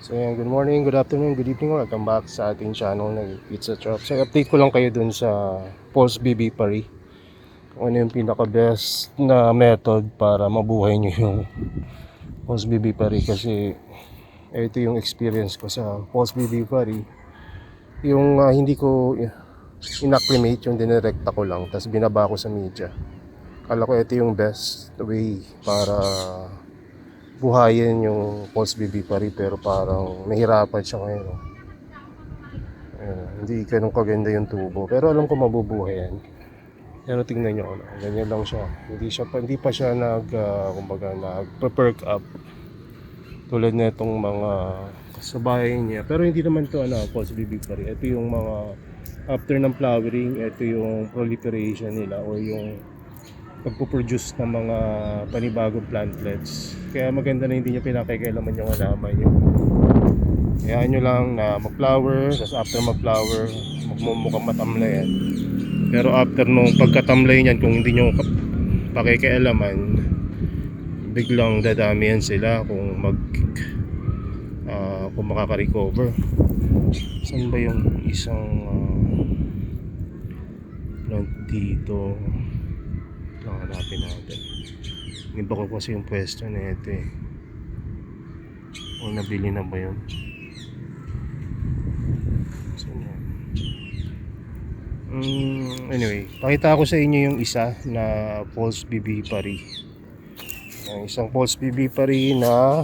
So yan, good morning, good afternoon, good evening, welcome back sa ating channel na Pizza Truck. So update ko lang kayo dun sa Pulse BB Paris. Kung ano yung pinaka best na method para mabuhay nyo yung Pulse BB Paris. Kasi ito yung experience ko sa Pulse BB Paris. Yung hindi ko inacclimate, yung dinirekta ko lang, tapos binaba ko sa media. Kala ko ito yung best way para buhayin yung Pulse BB Paris, pero parang nahirapan siya ngayon. Hindi ganun kaganda yung tubo, pero alam ko mabubuhay yan. Pero tingnan nyo, ganyan lang siya. Hindi pa siya kumbaga nag-perk up tulad na itong mga kasabayan niya. Pero hindi naman to Pulse BB Paris. Ito yung mga after ng flowering, ito yung proliferation nila o yung pagpuproduce ng mga panibagong plantlets. Kaya maganda na hindi nyo pinakikialaman yung halaman nyo. Hayaan nyo lang na mag-flower, tapos after mag-flower, magmumukhang matamlay yan. Pero after nung pagkatamlay niyan, kung hindi nyo pakikialaman, biglang dadami yan sila kung kung makaka-recover. Saan ba yung isang plant dito? Hanapin natin. Hindi ba ko kasi yung pwesto na ito eh. O nabili na ba yun? Saan yan? Anyway, pakita ko sa inyo yung isa na Pulse BB Paris. Yung isang Pulse BB Paris na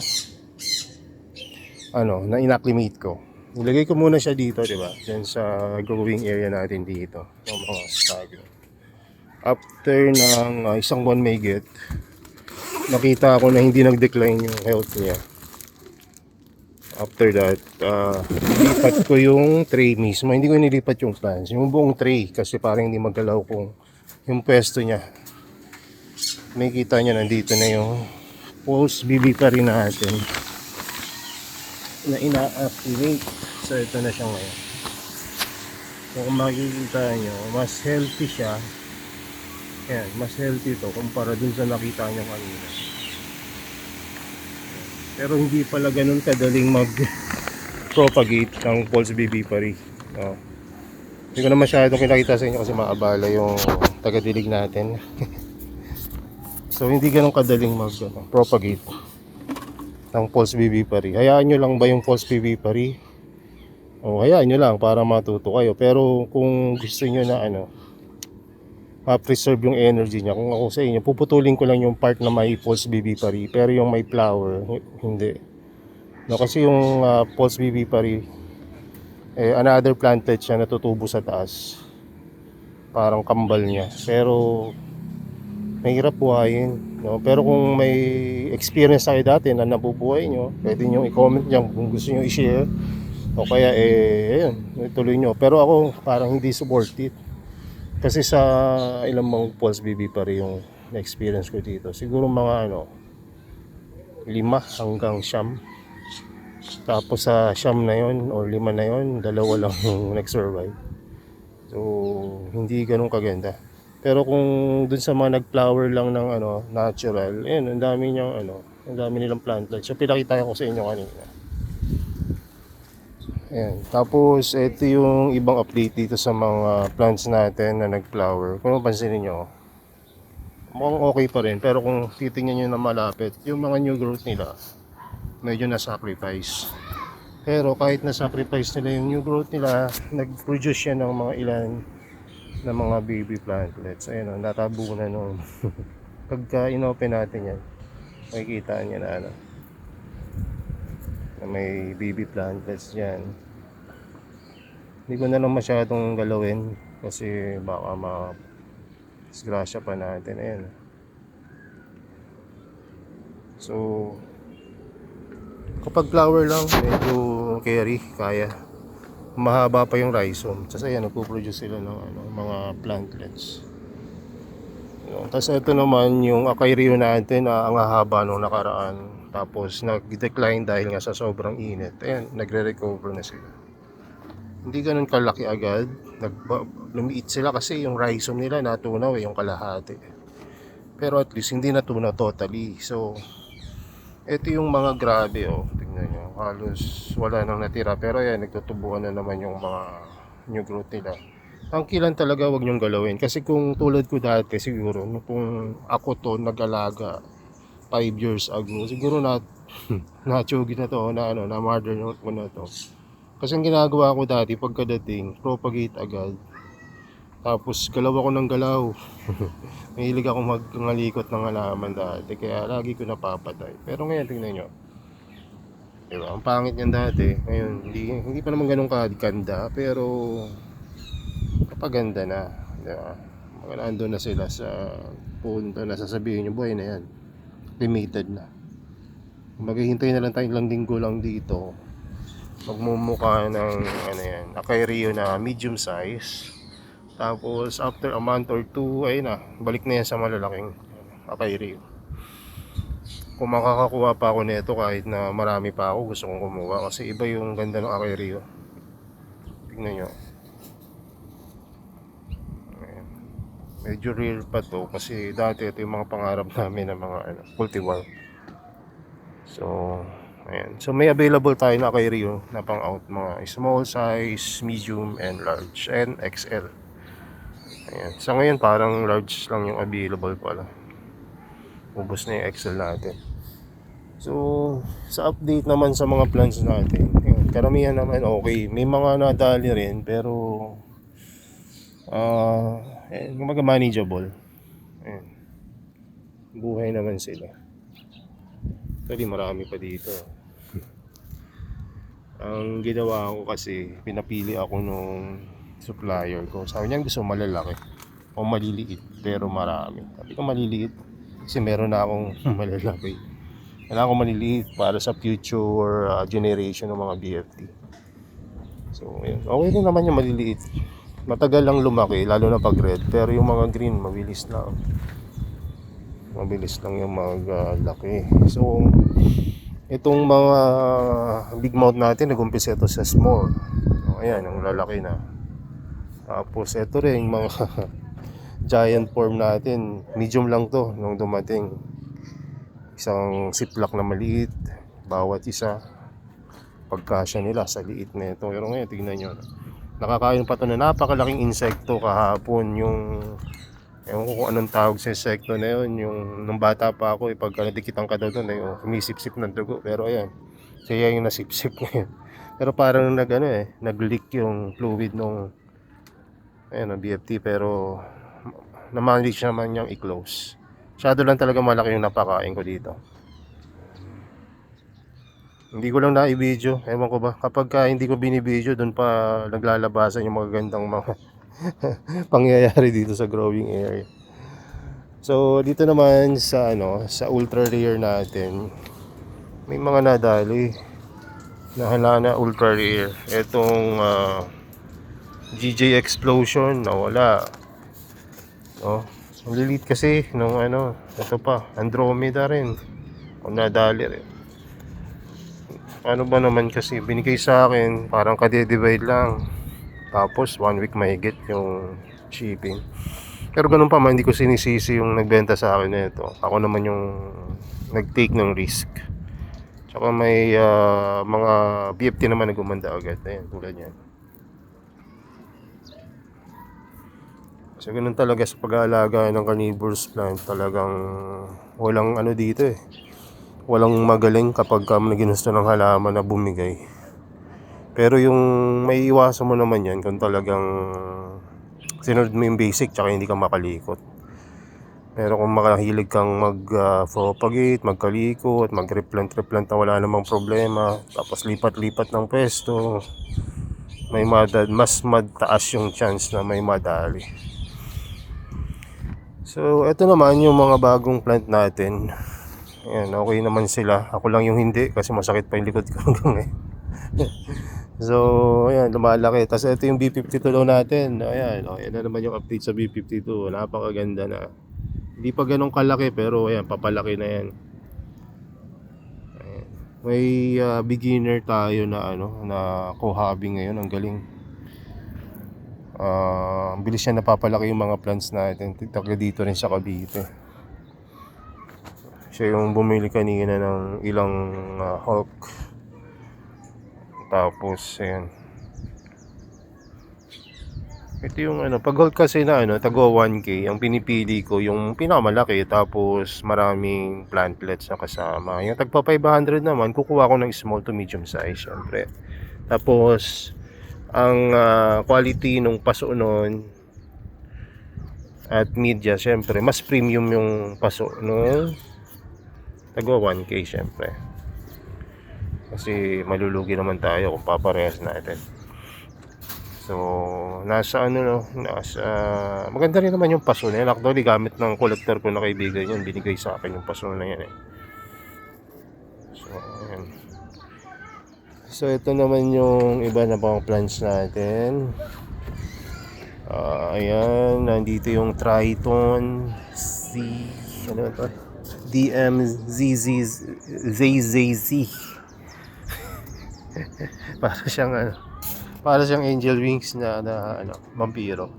na inacclimate ko. Nilagay ko muna siya dito, di ba? Diyan sa growing area natin dito. Yung mga stagno. After ng isang buwan may get, nakita ko na hindi nag-decline yung health niya. After that, nilipat ko yung tray mismo. Hindi ko nilipat yung plants, yung buong tray, kasi parang hindi magalaw kung yung pwesto niya. May kita nyo, nandito na yung Pulse BB Paris natin na ina-activate. So ito na siya ngayon. So kung makikita nyo, mas healthy siya. Ayan, mas healthy to kumpara dun sa nakita nyo kanina. Pero hindi pala ganun kadaling mag-propagate ng Pulse BB Paris. Hindi ko na masyadong kinakita sa inyo kasi maabala yung taga-dilig natin. So hindi ganun kadaling mag-propagate ng Pulse BB Paris. Hayaan nyo lang ba yung Pulse BB Paris? Hayaan nyo lang para matuto kayo. Pero kung gusto nyo na preserve yung energy niya, kung ako sa inyo, puputulin ko lang yung part na may Pulse BB Paris, pero yung may flower hindi. Kasi yung Pulse BB Paris another plantlet siya na tutubo sa taas, parang kambal niya, pero mahirap buhayin, pero kung may experience kayo dati na nabubuhay nyo, pwede nyo i-comment nyo kung gusto nyo i-share, o kaya ayun, ituloy nyo. Pero ako parang hindi support it. Kasi sa ilang mga Pulse BB Paris yung na-experience ko dito, siguro mga 5 hanggang 9. Tapos sa 9 na yon o 5 na yon, 2 lang yung nag-survive. So hindi ganun kaganda. Pero kung dun sa mga nag-flower lang ng natural, ayun, ang dami nilang plantlets. So pinakita ko sa inyo kanina. Ayan. Tapos ito yung ibang update dito sa mga plants natin na nag-flower. Kung mapansinin nyo, mukhang okay pa rin. Pero kung titingnan nyo na malapit, yung mga new growth nila, medyo na-sacrifice. Pero kahit na-sacrifice nila yung new growth nila, nag-produce yan ng mga ilan na mga baby plantlets. Ayun, natabunan nun. Pagka inopen natin yan, makikita nyo na na may baby plantlets dyan. Hindi ko na lang masyadong galawin kasi baka disgrasya pa natin. Ayan. So kapag flower lang, medyo carry, kaya mahaba pa yung rhizome. Kasi ayan, nagpo-produce sila ng mga plantlets. Tapos ito naman yung acai rio natin na ang haba nung nakaraan. Tapos nag-decline dahil nga sa sobrang init. Ayan, nagre-recover na sila. Hindi ganun kalaki agad. Lumiit sila kasi yung rhizome nila natunaw yung kalahati. Pero at least hindi natunaw totally. So Ito yung mga grabe, oh. Tingnan nyo. Halos wala nang natira. Pero ayan, nagtutubuan na naman yung mga new growth nila. Ang kilan talaga wag nyong galawin. Kasi kung tulad ko dati siguro, kung ako to nag-alaga 5 years ago, siguro na na-chogi na to, na ano, na murder ko na to. Kasi ang ginagawa ko dati pagkadating, propagate agad. Tapos galaw ako ng galaw. Mahilig ako magngalikot ng halaman dati, kaya lagi ko napapatay. Pero ngayon tingnan nyo, diba? Ang pangit niyan dati. Ngayon, hindi pa naman ganun kaganda, pero kapaganda na, diba? Mga nandun na sila sa punto na sasabihin nyo, buhay na yan, limited na. Maghihintay na lang tayo ilang linggo lang dito, magmumukha ng ano yan, Acai Rio na medium size. Tapos after a month or two, ayun na, balik na yan sa malalaking Acai Rio. Kung makakakuha pa ako nito, kahit na marami pa ako, gusto kong kumuha kasi iba yung ganda ng Acai Rio. Tingnan nyo, ayan. Medyo rare pa to kasi dati ito yung mga pangarap namin ng mga ano, cultivar. So ayan, so may available tayo na Acai Rio na pang out, mga small size, medium and large and XL. Ayan. Sa ngayon parang large lang yung available pala. Ubos na yung XL natin. So sa update naman sa mga plans natin, ayan, karamihan naman okay. May mga nadali rin pero kumbaga manageable. Ayan. Buhay naman sila. Actually marami pa dito. Ang ginawa ko kasi, pinapili ako nung supplier ko. Sabi niya gusto malalaki o maliliit pero marami. Sabi ko maliliit kasi meron na akong malalaki. Kailangan ko maliliit para sa future generation ng mga BFT. So yun, okay din naman yung maliliit. Matagal lang lumaki lalo na pag red, pero yung mga green mabilis lang. Mabilis lang yung maglaki. So itong mga big mouth natin, nag-umpisa ito sa small. So, ayan, yung lalaki na. Tapos ito rin yung mga giant form natin, medium lang to nung dumating. Isang ziplock na maliit, bawat isa. Pagkasya nila sa liit na ito. Pero ngayon, tignan nyo. Nakakain pa ito na napakalaking insekto kahapon. Yung ewan ko kung anong tawag sa insekto na yun. Yung nung bata pa ako, pagka nadikitan ka daw doon, sumisip-sip ng dugo. Pero ayan, siya yung nasip-sip ngayon. Pero parang nag-leak yung fluid nung ayan, BFT, pero na-manage naman niyang i-close. Shadow lang talaga malaki yung napakain ko dito. Hindi ko lang na-i-video, ewan ko ba, kapag hindi ko binibideo, doon pa naglalabasan yung magagandang mga pangyayari dito sa growing area. So dito naman sa sa ultra rare natin, may mga nadali na halana ultra rare. Etong GJ Explosion nawala. Oh, ang lilit kasi nung ito pa, Andromeda rin. O nadali rin. Ano ba naman kasi binigay sa akin, parang kade-divide lang. Tapos 1 week mahigit yung shipping. Pero ganun pa man, hindi ko sinisisi yung nagbenta sa akin nito. Ako naman yung nag-take ng risk. Tsaka may mga BFT naman na gumanda agad. Ayan, tulad yan. So ganun talaga sa pag-aalaga ng carnivorous plant. Talagang walang dito eh. Walang magaling kapag ginusto ng halaman na bumigay. Pero yung may iwasan mo naman yan kung talagang sinunod mo yung basic tsaka hindi ka makalikot. Pero kung makahilig kang mag-propagate, magkalikot, mag-replant na wala namang problema, tapos lipat-lipat ng pwesto, may mas mataas yung chance na may madali. So ito naman yung mga bagong plant natin. Ayan, okay naman sila. Ako lang yung hindi kasi masakit pa yung likod ko hanggang So, ayan, lumalaki. Tapos ito yung B52 daw natin. Ayan, ayan na naman yung update sa B52. Napakaganda na. Hindi pa ganun kalaki pero ayan, papalaki na yan. Ayan. May beginner tayo na na cohabi ngayon. Ang galing. Bilis siya napapalaki yung mga plants natin. Taga dito rin sa Cavite. Siya yung bumili kanina ng ilang Hulk. Tapos, ayan. Ito yung ano, pag Hulk kasi na ano, tago 1K, ang pinipili ko yung pinakamalaki tapos maraming plantlets na kasama. Yung tagpa 500 naman, kukuha ko ng small to medium size, syempre. Tapos, ang quality nung paso nun at media, syempre, mas premium yung paso nung tago 1K, syempre. Kasi malulugi naman tayo kung paparehas natin. So, nasa ano no, nasa maganda rin naman yung paso na yan. Actually, gamit ng collector ko na kaibigan yan. Binigay sa akin yung paso na yan eh. So, ayan. So, ito naman yung iba na pang plants natin. Ayan, nandito yung Triton C, ano ito? DMZZZZ. Para siyang angel wings na ano, vampiro.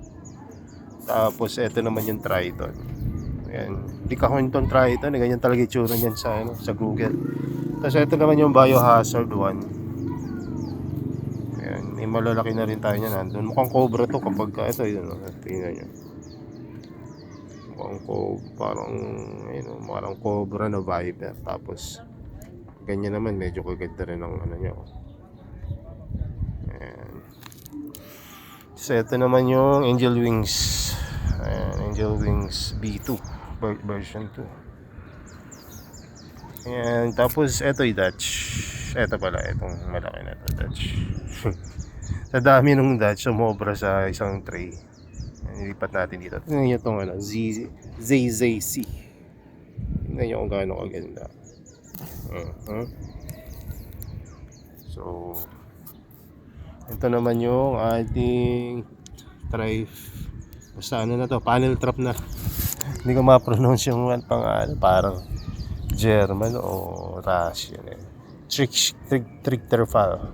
Tapos ito naman yung Triton. Ayan, di kahon tong Triton, ganyan talaga itsura niyan sa ano, sa Google. Tapos ito naman yung Biohazard 1. Ayan, may malalaki na rin tayo niyan nandun. Mukhang cobra to kapag ito yun, tingnan niyo. Parang cobra na viper. Tapos ganyan naman, medyo kaganda rin ang ano niya. Ayan. So ito naman yung Angel Wings. Ayan, Angel Wings B2 version 2. Ayan, tapos ito yung Dutch. Ito pala, itong malaki na ito, Dutch. Sa dami ng Dutch, sumobra sa isang tray. Nilipat natin dito. Tingnan nyo itong ano, ZZC. Tingnan nyo kung gaano kaganda. So, ito naman yung ating basta ano na to, panel trap na. Hindi ko ma-pronounce yung pangalan, parang German o Russian eh. Trichterfall.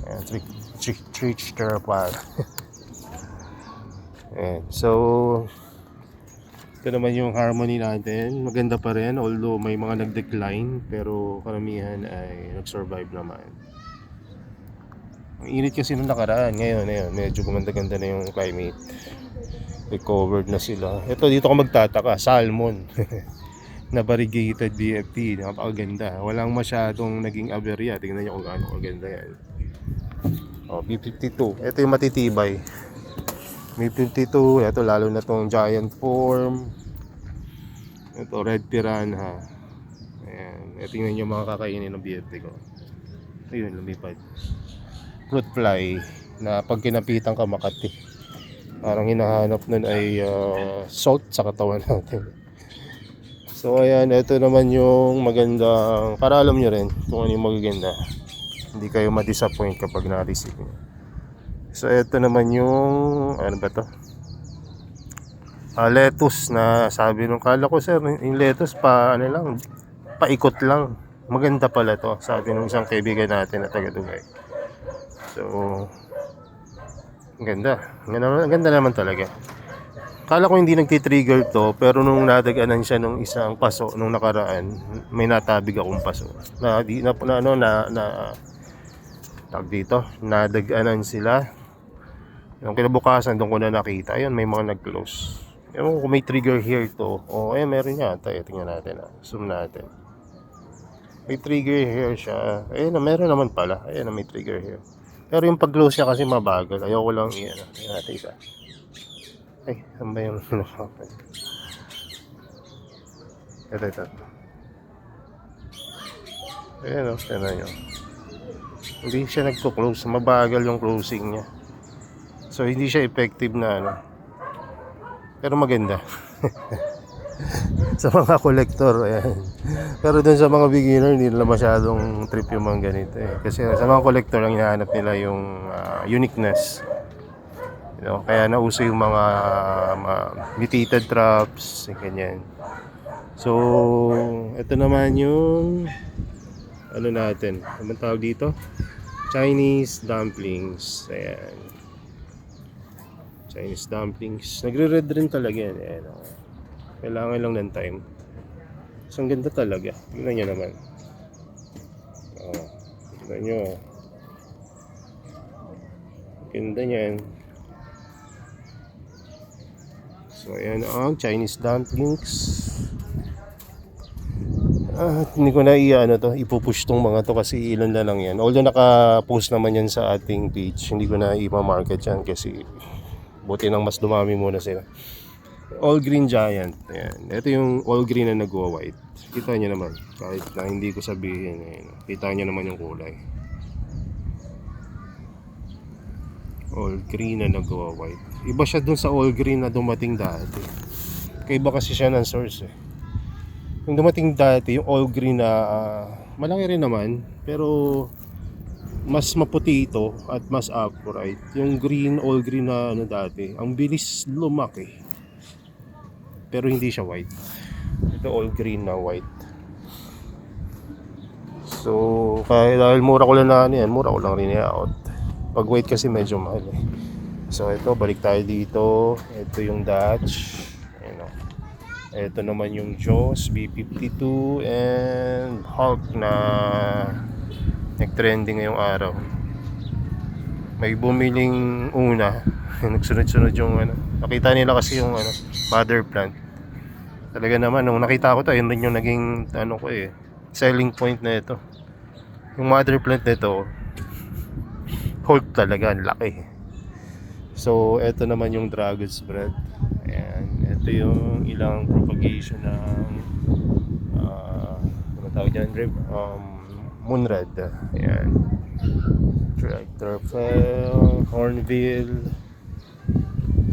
Ayan, Trichterfall. Ayan, so ito naman yung harmony natin. Maganda pa rin, although may mga nag-decline, pero karamihan ay nag-survive naman. Ang init kasi nung nakaraan. Ngayon medyo gumanda-ganda na yung climate. Recovered na sila. Ito, dito ko magtataka, salmon. Na variegated BFT, napakaganda. Walang masyadong naging aberya. Tingnan nyo kung gaano kaganda yan. B52. Ito yung matitibay. B52, ito lalo na tong giant form. Ito red piranha. Ayan, tingnan nyo mga kakainin ng BFT ko. Ayun, lumipad. Fruit fly na pag kinapitan ka makati. Parang hinahanap nun ay salt sa katawan natin. So ayan, ito naman yung magandang, para alam nyo rin kung ano yung magaganda. Hindi kayo ma-disappoint kapag na-receive nyo. So ito naman yung, ano ba to? Lettuce na sabi nung kala ko sir, yung lettuce paikot lang. Maganda pala to, sabi nung isang kaibigan natin na taga Dubai. So, ang ganda. Ang ganda naman talaga. Kala ko hindi nagtitrigger to, pero nung nadaganan siya nung isang paso nung nakaraan, may natabig akong paso. Tag dito, nadaganan sila. Yung kinabukasan doon ko na nakita, ayun may mga nag-close. Ewan ko kung may trigger here to. Meron yata. Tingnan natin. Zoom natin. May trigger here siya. Meron naman pala. Ayun, may trigger here. Pero yung pag-close niya kasi mabagal. Ayoko lang tingnan natin isa. Saan ba yung ito. Ayan, tingnan nyo. Hindi siya nagko-close. Mabagal yung closing niya. So, hindi siya effective na ano. Pero maganda. Sa mga collector, ayan. Pero dun sa mga beginner, hindi nila masyadong trip yung mga ganito eh. Kasi sa mga collector, ang hinahanap nila yung uniqueness. Kaya nauso yung mga mutated traps, ganyan. So, ito naman yung ano natin, anong tawag dito? Chinese dumplings. Ayan. Chinese dumplings. Nagre-red rin talaga yan. Ayan. Kailangan lang ng time. So, ang ganda talaga. Tingnan nyo naman. Oh, tingnan nyo. Ganda niyan. So, ayan ang Chinese dumplings. Hindi ko na ipupush tong mga to kasi ilan na lang yan. Although naka-post naman yan sa ating page, hindi ko na i-market yan kasi buti nang mas dumami muna sila. All green giant. Ayan. Ito yung all green na nagwa-white. Kita nyo naman. Kahit na hindi ko sabihin. Ayan. Kita nyo naman yung kulay. All green na nagwa-white. Iba siya dun sa all green na dumating dati. Kaiba kasi siya ng source eh. Yung dumating dati, yung all green na malaki rin naman. Pero mas maputi ito at mas upright. Yung green, all green na ano dati, ang bilis lumaki. Pero hindi siya white. Ito all green na white. So, dahil mura ko lang na ano yan, mura ko lang rin i-out. Pag white kasi medyo mahal eh. So, ito, balik tayo dito. Ito yung Dutch. Ayan o. Ito naman yung Jaws B52 and Hulk na nag-trending ngayong araw. May bumiling una. Nagsunod-sunod yung ano. Nakita nila kasi yung ano, mother plant. Talaga naman, nung nakita ko to, yun rin yung naging ano ko eh, selling point na ito. Yung mother plant nito, Hulk talaga, ang laki. So, ito naman yung dragon's bread. Ayan, ito yung ilang propagation ng ano tawag dyan, moonred. Ayan. Tractor Fell, Hornbill,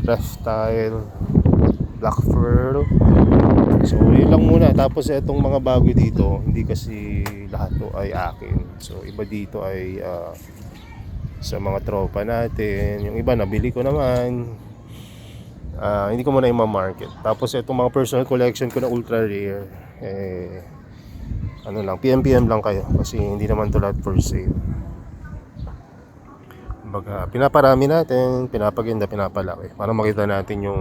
Reptile, Black Pearl. So, yun lang muna. Tapos itong mga bago dito, hindi kasi lahat to ay akin. So, iba dito ay sa mga tropa natin. Yung iba nabili ko naman. Hindi ko muna i-market. Tapos itong mga personal collection ko na ultra rare, ano lang, PM lang kayo kasi hindi naman to lahat for sale. Kumbaga, pinaparami natin, pinapaganda, pinapalaki para makita natin yung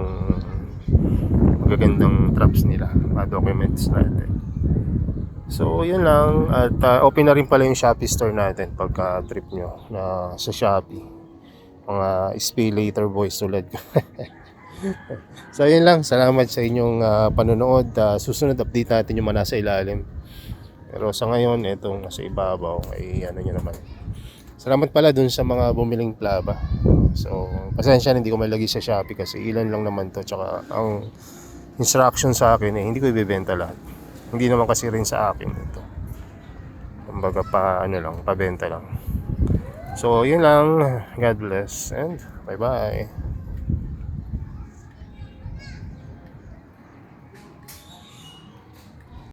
magagandang traps nila, mga documents natin. So, yun lang. At open na rin pala yung Shopee store natin pagka trip nyo na sa Shopee. Mga spay later boys tulad ko. So, yun lang. Salamat sa inyong panonood. Susunod update natin yung mga nasa ilalim. Pero sa ngayon, itong nasa ibabaw ay ano nyo naman. Salamat pala dun sa mga bumiling plaba. So, pasensya na hindi ko malagay sa Shopee kasi ilan lang naman to. Tsaka ang instruction sa akin hindi ko ibebenta lahat. Hindi naman kasi rin sa akin ito. Kumbaga pabenta lang. So, yun lang. God bless and bye-bye.